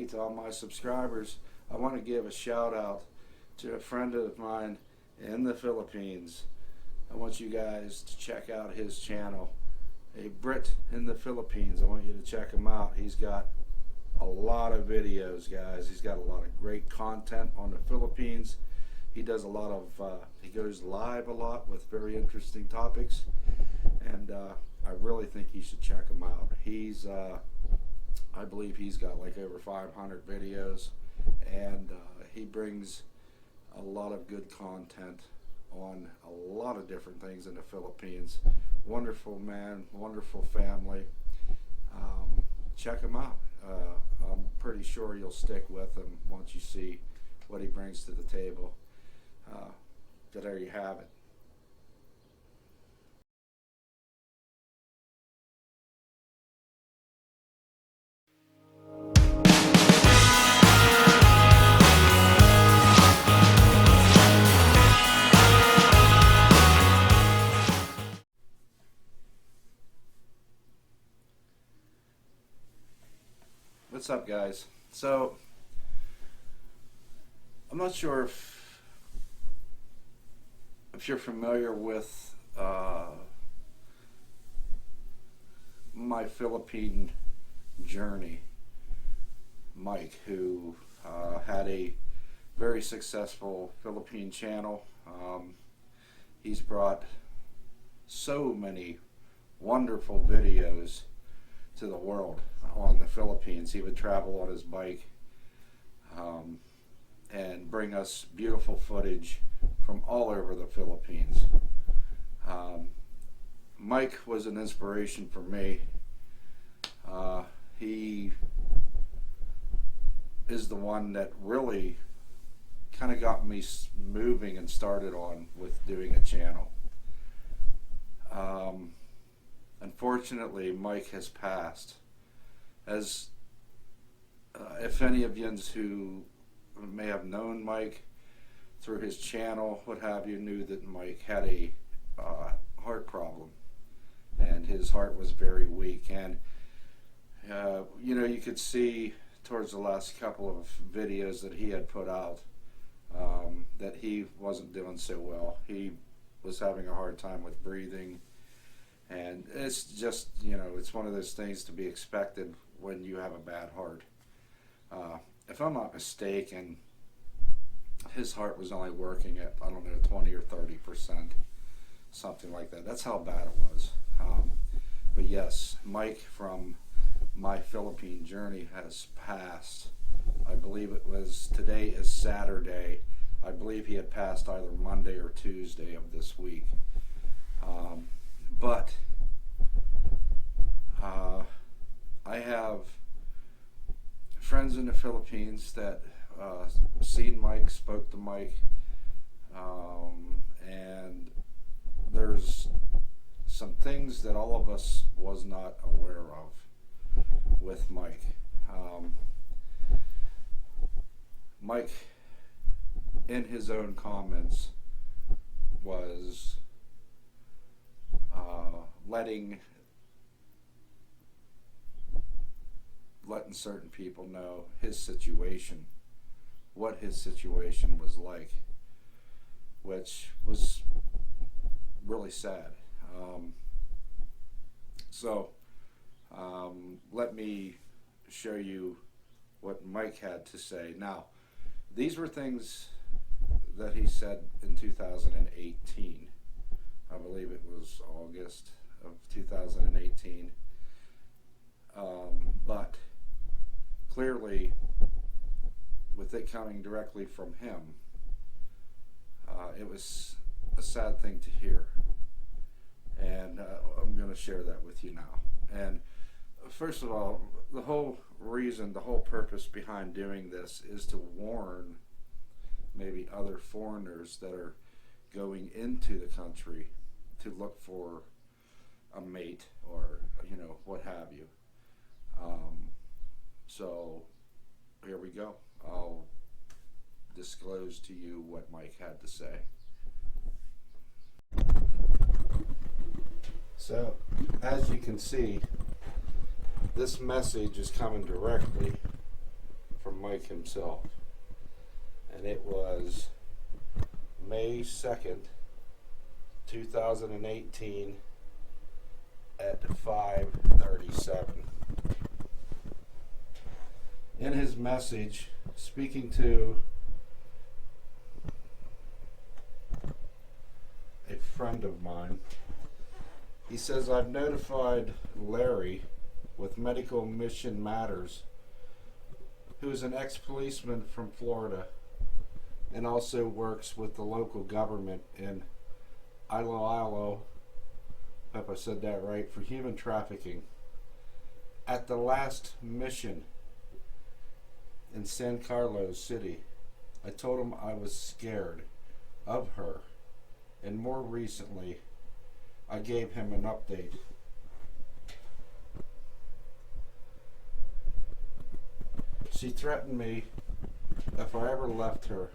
Hey, to all my subscribers, I want to give a shout out to a friend of mine in the Philippines. I want you guys to check out his channel. A Brit in the Philippines. I want you to check him out. He's got a lot of videos, guys. He's got a lot of great content on the Philippines. He does a lot of, he goes live a lot with very interesting topics, and I really think you should check him out. He's, I believe he's got like over 500 videos, and he brings a lot of good content on a lot of different things in the Philippines. Wonderful man, wonderful family. Check him out. I'm pretty sure you'll stick with him once you see what he brings to the table. There you have it. What's up, guys? So I'm not sure if you're familiar with my Philippine journey. Mike, who had a very successful Philippine channel. He's brought so many wonderful videos to the world on the Philippines. He would travel on his bike and bring us beautiful footage from all over the Philippines. Mike was an inspiration for me. He is the one that really kind of got me moving and started on with doing a channel. Unfortunately, Mike has passed. As if any of you who may have known Mike through his channel, what have you, knew that Mike had a heart problem, and his heart was very weak. And you know, you could see towards the last couple of videos that he had put out that he wasn't doing so well. He was having a hard time with breathing, and it's just, you know, it's one of those things to be expected when you have a bad heart. If I'm not mistaken, his heart was only working at, I don't know, 20 or 30%, something like that. That's how bad it was. But yes, Mike from my Philippine journey has passed. I believe it was, today is Saturday. I believe he had passed either Monday or Tuesday of this week. But I have friends in the Philippines that seen Mike, spoke to Mike, and there's some things that all of us was not aware of with Mike. Mike, in his own comments, was letting certain people know his situation, what his situation was like, which was really sad. Let me show you what Mike had to say. Now, these were things that he said in 2018. I believe it was August of 2018. But clearly, with it coming directly from him, it was a sad thing to hear. And I'm going to share that with you now. And first of all, the whole reason, the whole purpose behind doing this is to warn maybe other foreigners that are going into the country to look for a mate, or, you know, what have you. So here we go. I'll disclose to you what Mike had to say. So, as you can see, this message is coming directly from Mike himself. And it was May 2nd, 2018 at 5:37. In his message, speaking to a friend of mine, he says, "I've notified Larry with Medical Mission Matters, who is an ex-policeman from Florida and also works with the local government in Iloilo, hope I said that right, for human trafficking. At the last mission in San Carlos City, I told him I was scared of her, and more recently, I gave him an update. She threatened me if I ever left her,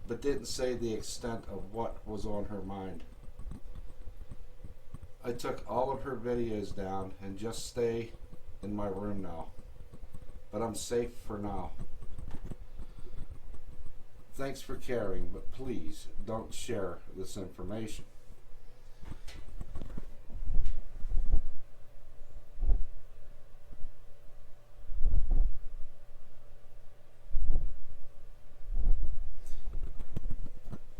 but didn't say the extent of what was on her mind. I took all of her videos down and just stay in my room now, but I'm safe for now. Thanks for caring, but please don't share this information."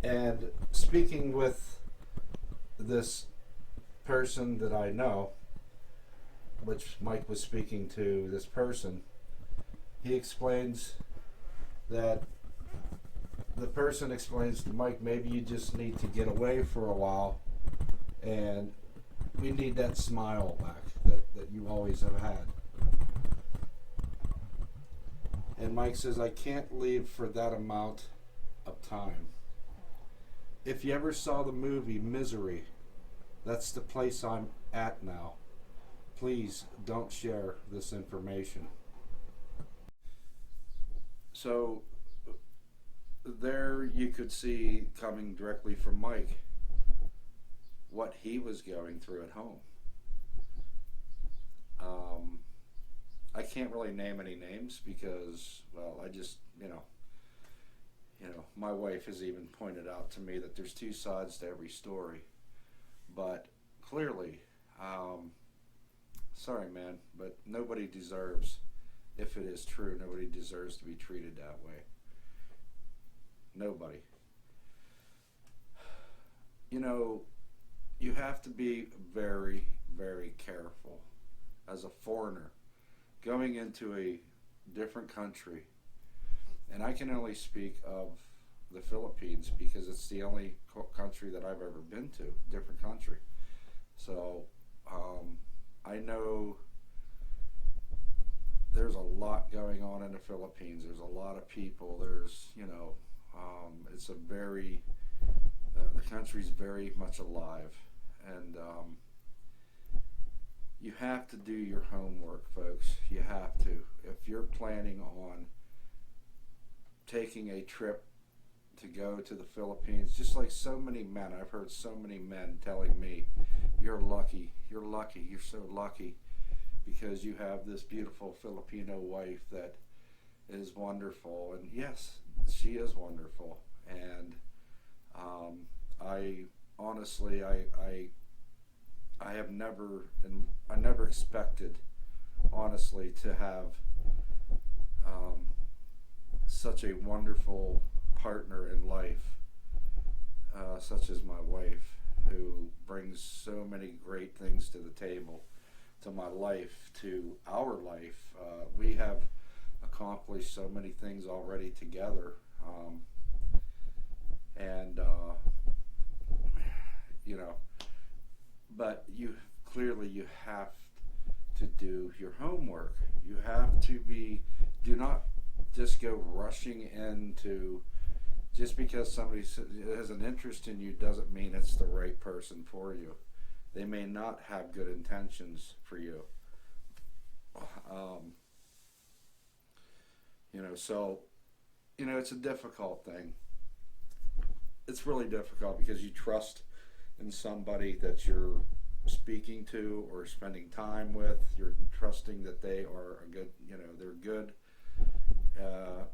And speaking with this person that I know, which Mike was speaking to this person, he explains that the person explains to Mike, maybe you just need to get away for a while, and we need that smile back that you always have had. And Mike says, "I can't leave for that amount of time. If you ever saw the movie Misery, that's the place I'm at now. Please don't share this information." So there you could see, coming directly from Mike, what he was going through at home. I can't really name any names because, well, I just, my wife has even pointed out to me that there's two sides to every story. But clearly, sorry, man, but nobody deserves, if it is true, nobody deserves to be treated that way. Nobody. You have to be very, very careful as a foreigner going into a different country. And I can only speak of the Philippines because it's the only country that I've ever been to, different country. So I know there's a lot going on in the Philippines. There's a lot of people. There's, it's a very, the country's very much alive. And you have to do your homework, folks. You have to. If you're planning on taking a trip to go to the Philippines, just like so many men, I've heard so many men telling me, you're lucky, you're so lucky because you have this beautiful Filipino wife that is wonderful. And yes, she is wonderful. And I honestly, I have never, and I never expected, honestly, to have such a wonderful partner in life, such as my wife, who brings so many great things to the table, to my life, to our life. We have accomplished so many things already together, and but you have to do your homework. You have to do not just go rushing into, just because somebody has an interest in you doesn't mean it's the right person for you. They may not have good intentions for you. So, it's a difficult thing. It's really difficult because you trust in somebody that you're speaking to or spending time with. You're trusting that they are a good, they're good. Uh,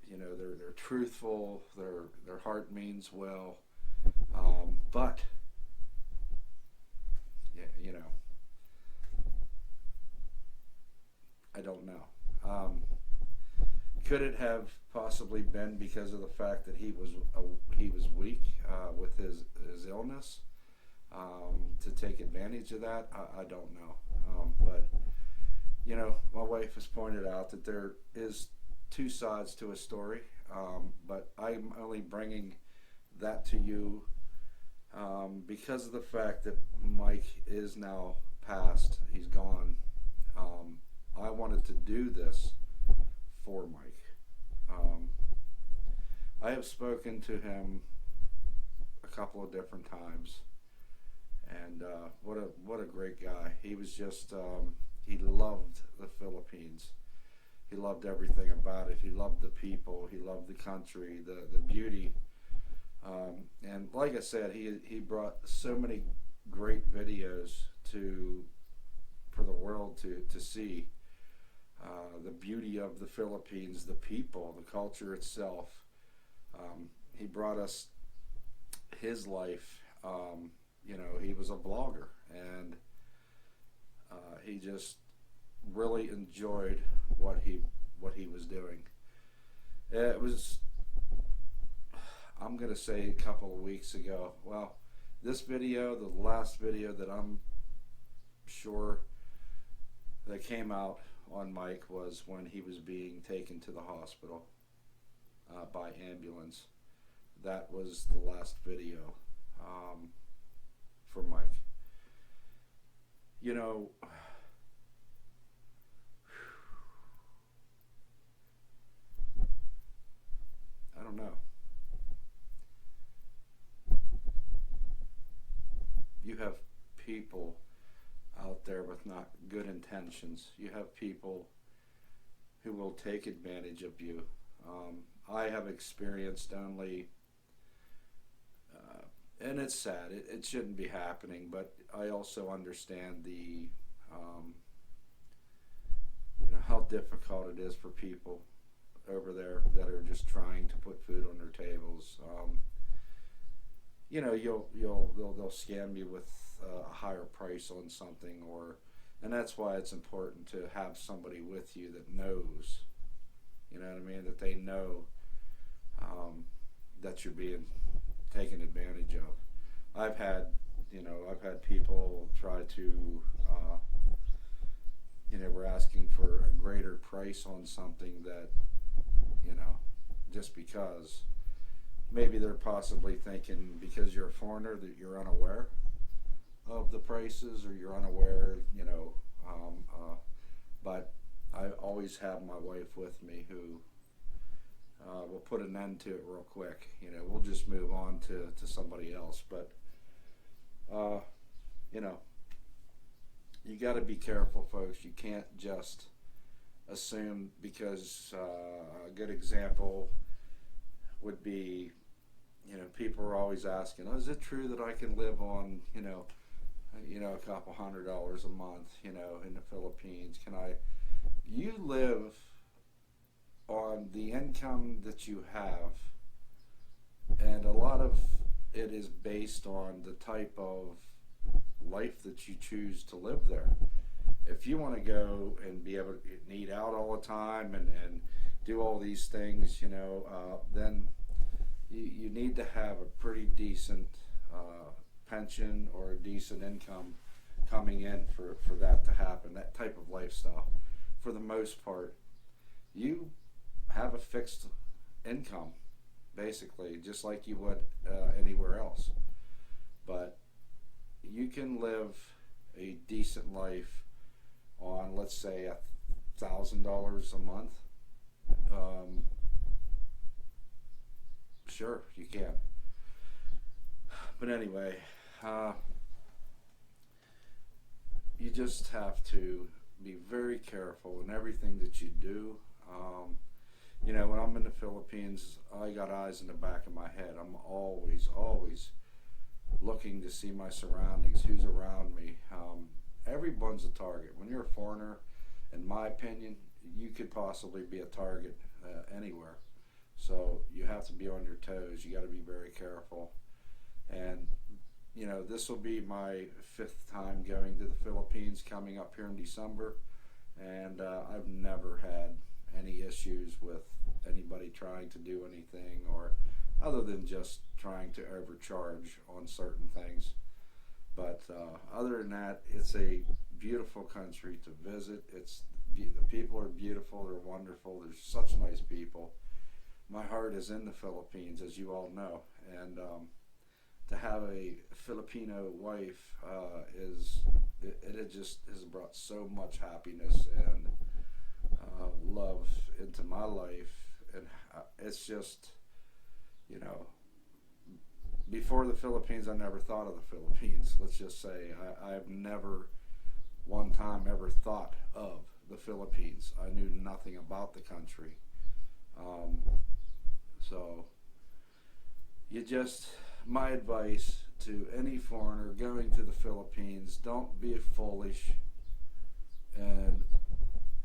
they're truthful. Their heart means well. But yeah, I don't know. Could it have possibly been because of the fact that he was weak with his illness, to take advantage of that? I don't know. But my wife has pointed out that there is two sides to a story, but I'm only bringing that to you because of the fact that Mike is now passed. He's gone. I wanted to do this for Mike. Um, I have spoken to him a couple of different times, and what a great guy. He was just he loved the Philippines. He loved everything about it. He loved the people. He loved the country, the beauty. And like I said, he brought so many great videos for the world to see. The beauty of the Philippines, the people, the culture itself. He brought us his life. He was a vlogger, and he just really enjoyed what he was doing. It was, I'm gonna say, a couple of weeks ago. Well, this video, the last video that I'm sure that came out on Mike, was when he was being taken to the hospital by ambulance. That was the last video for Mike. I don't know. You have people out there with not good intentions. You have people who will take advantage of you. I have experienced only, and it's sad. It shouldn't be happening, but I also understand the, how difficult it is for people over there that are just trying to put food on their tables. They'll scam you with a higher price on something, and that's why it's important to have somebody with you that knows, that they know that you're being taken advantage of. I've had people try to, we're asking for a greater price on something that, just because. Maybe they're possibly thinking because you're a foreigner that you're unaware of the prices, or you're unaware, but I always have my wife with me who will put an end to it real quick. We'll just move on to somebody else. But, you got to be careful, folks. You can't just assume, because a good example would be, people are always asking, is it true that I can live on, a couple $100 a month, in the Philippines? You live on the income that you have, and a lot of it is based on the type of life that you choose to live there. If you want to go and be able to eat out all the time and do all these things, then you need to have a pretty decent pension or a decent income coming in for that to happen, that type of lifestyle. For the most part, you have a fixed income, basically, just like you would anywhere else. But you can live a decent life on, let's say, $1,000 a month. Sure, you can. But anyway, you just have to be very careful in everything that you do. When I'm in the Philippines, I got eyes in the back of my head. I'm always looking to see my surroundings, who's around me. Everyone's a target. When you're a foreigner, in my opinion, you could possibly be a target anywhere. So you have to be on your toes. You got to be very careful. And this will be my fifth time going to the Philippines coming up here in December, and I've never had any issues with anybody trying to do anything, or other than just trying to overcharge on certain things. But other than that, it's a beautiful country to visit. The people are beautiful. They're wonderful. They're such nice people. My heart is in the Philippines, as you all know, and to have a Filipino wife it just has brought so much happiness and love into my life, and it's just, you know, before the Philippines, I never thought of the Philippines. Let's just say I've never one time ever thought of the Philippines. I knew nothing about the country. Um, so my advice to any foreigner going to the Philippines, don't be foolish and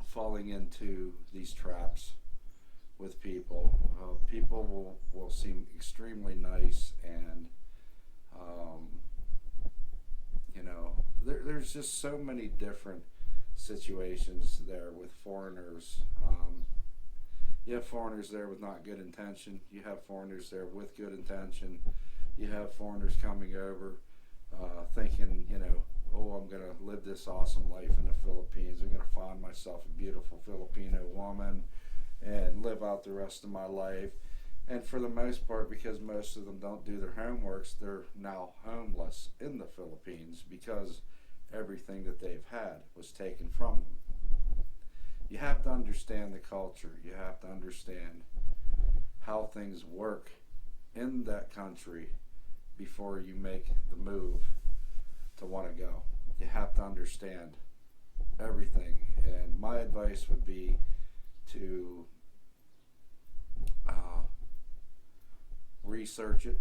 falling into these traps with people. People will seem extremely nice, and there's just so many different situations there with foreigners. You have foreigners there with not good intention. You have foreigners there with good intention. You have foreigners coming over thinking, oh, I'm going to live this awesome life in the Philippines. I'm going to find myself a beautiful Filipino woman and live out the rest of my life. And for the most part, because most of them don't do their homeworks, they're now homeless in the Philippines because everything that they've had was taken from them. You have to understand the culture. You have to understand how things work in that country before you make the move to want to go. You have to understand everything. And my advice would be to research it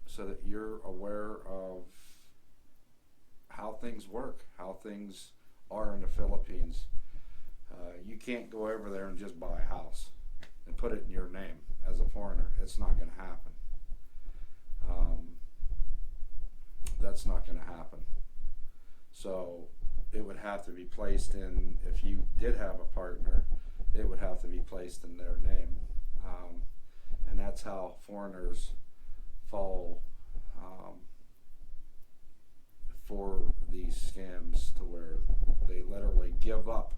so that you're aware of how things work, how things are in the Philippines. You can't go over there and just buy a house and put it in your name as a foreigner. It's not going to happen. That's not going to happen. So it would have to be placed in, if you did have a partner, it would have to be placed in their name. And that's how foreigners fall for these scams, to where they literally give up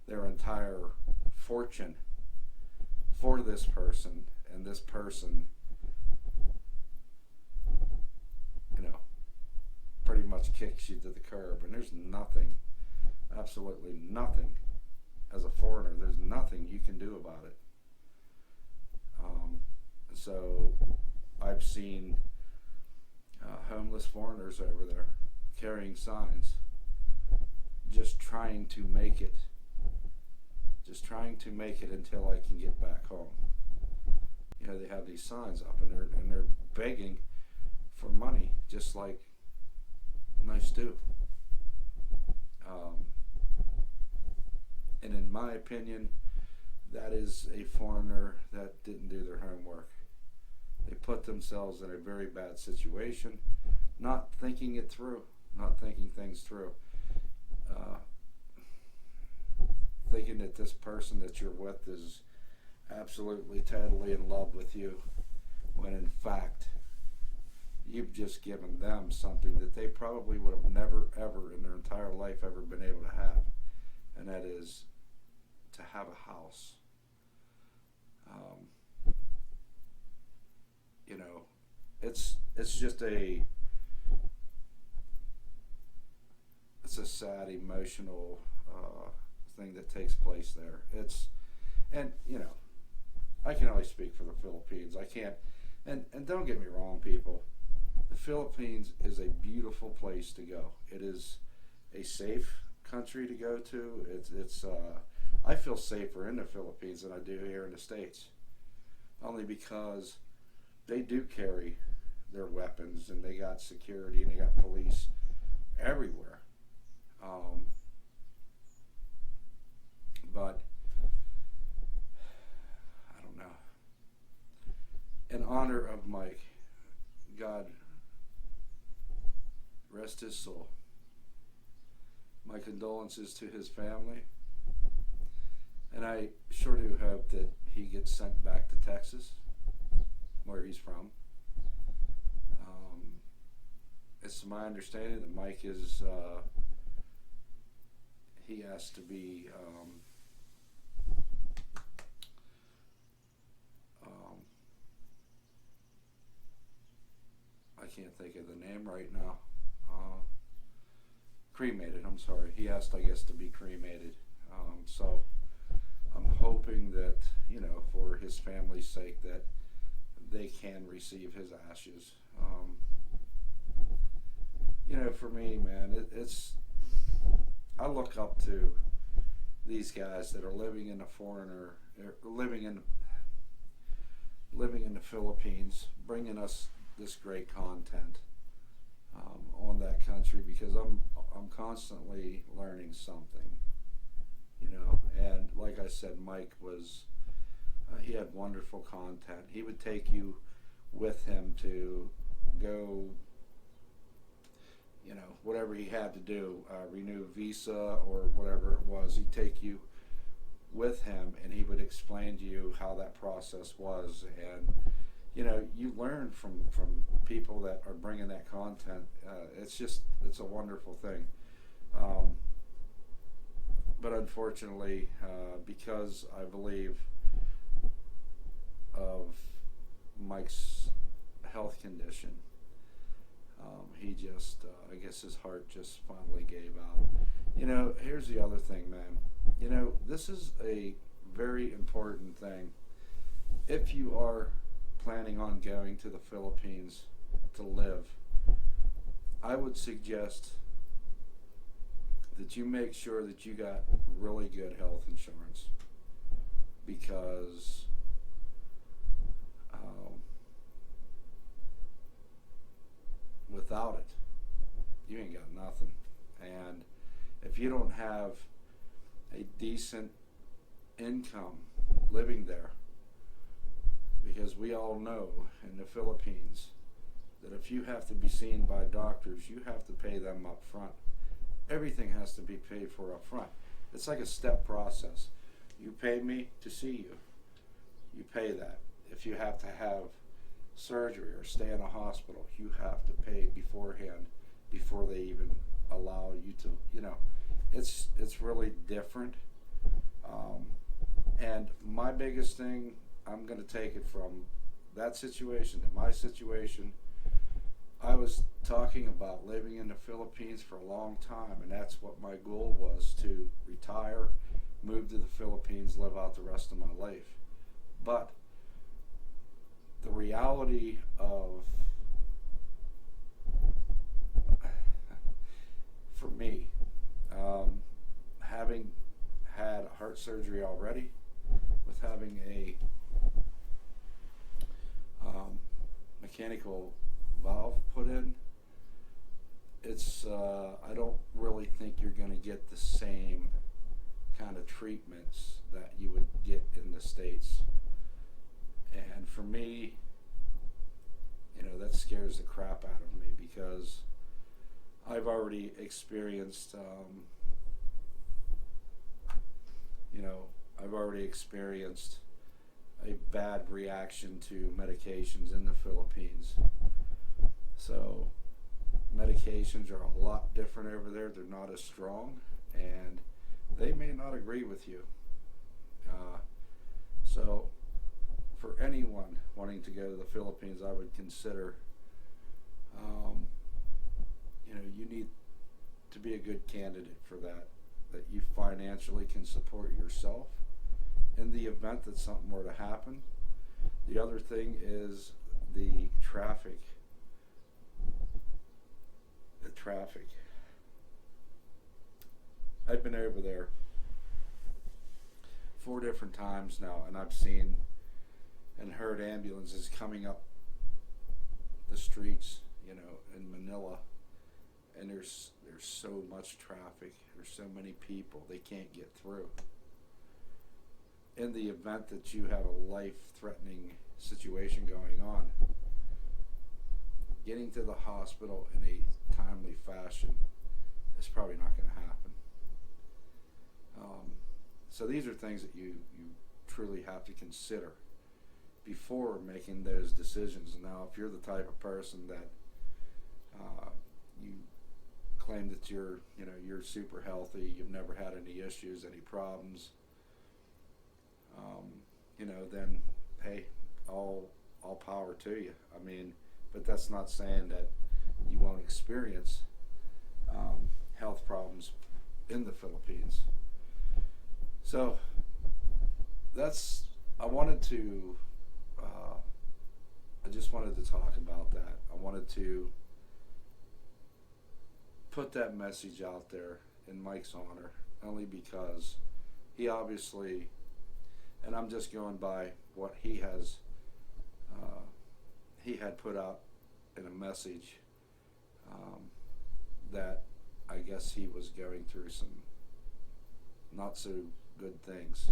their entire fortune for this person, and this person, pretty much kicks you to the curb. And there's nothing, absolutely nothing, as a foreigner, there's nothing you can do about it. So I've seen homeless foreigners over there carrying signs, just trying to make it until I can get back home. They have these signs up, and they're begging for money, just like most do. And in my opinion, that is a foreigner that didn't do their homework. They put themselves in a very bad situation, not thinking it through, not thinking things through. Thinking that this person that you're with is absolutely, totally in love with you, when in fact, you've just given them something that they probably would have never, ever in their entire life ever been able to have. And that is to have a house. It's just it's a sad, emotional thing that takes place there. I can only speak for the Philippines. I can't, and don't get me wrong, people. The Philippines is a beautiful place to go. It is a safe country to go to. I feel safer in the Philippines than I do here in the States, only because they do carry their weapons, and they got security, and they got police everywhere. Um, but I don't know. In honor of Mike, God rest his soul. My condolences to his family, and I sure do hope that he gets sent back to Texas, where he's from. It's my understanding that Mike is, he has to be, I can't think of the name right now. Cremated, I'm sorry. He asked, I guess, to be cremated. So I'm hoping that, for his family's sake, that they can receive his ashes. For me, man, I look up to these guys that are living in the Philippines, bringing us this great content on that country, because I'm constantly learning something, and like I said, Mike was he had wonderful content. He would take you with him to go, whatever he had to do, renew visa or whatever it was. He'd take you with him, and he would explain to you how that process was. And you learn from people that are bringing that content. It's a wonderful thing. But unfortunately, because I believe of Mike's health condition, he just, I guess his heart just finally gave out. Here's the other thing, man. This is a very important thing. If you are planning on going to the Philippines to live, I would suggest that you make sure that you got really good health insurance, because without it, you ain't got nothing. And if you don't have a decent income living there, because we all know in the Philippines that if you have to be seen by doctors, you have to pay them up front. Everything has to be paid for up front. It's like a step process. You pay me to see you. You pay that. If you have to have surgery or stay in a hospital, you have to pay beforehand before they even allow you to, it's really different. And my biggest thing, I'm going to take it from that situation to my situation. I was talking about living in the Philippines for a long time, and that's what my goal was, to retire, move to the Philippines, live out the rest of my life. But the reality of, for me, having had heart surgery already, with having a mechanical valve put in, it's I don't really think you're going to get the same kind of treatments that you would get in the States. And for me, that scares the crap out of me, because I've already experienced a bad reaction to medications in the Philippines. So medications are a lot different over there. They're not as strong, and they may not agree with you. So for anyone wanting to go to the Philippines, I would consider, you need to be a good candidate for that you financially can support yourself in the event that something were to happen. The other thing is the traffic. I've been over there 4 different times now, and I've seen and heard ambulances coming up the streets, in Manila, and there's so much traffic. There's so many people, they can't get through. In the event that you have a life-threatening situation going on, getting to the hospital in a timely fashion is probably not going to happen. So these are things that you truly have to consider before making those decisions. Now, if you're the type of person that you claim that you're super healthy, you've never had any issues, any problems, then hey, all power to you. I mean, but that's not saying that you won't experience health problems in the Philippines. So I just wanted to talk about that. I wanted to put that message out there in Mike's honor, only because he obviously, and I'm just going by what he had put out in a message, that I guess he was going through some not so good things,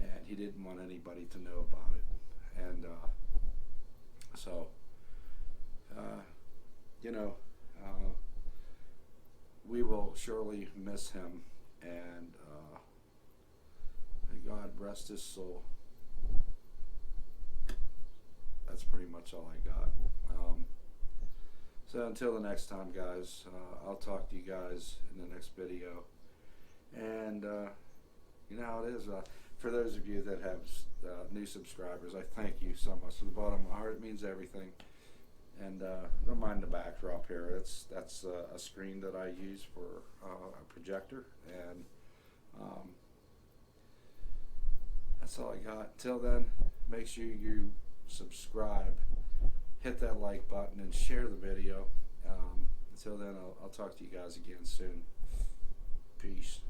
and he didn't want anybody to know about it. And so we will surely miss him, and may God rest his soul. That's pretty much all I got. So until the next time, guys, I'll talk to you guys in the next video. And you know how it is. For those of you that have new subscribers, I thank you so much from the bottom of my heart. It means everything. And don't mind the backdrop here. That's a screen that I use for a projector, and that's all I got. Till then, make sure you subscribe, hit that like button, and share the video. Until then, I'll talk to you guys again soon. Peace.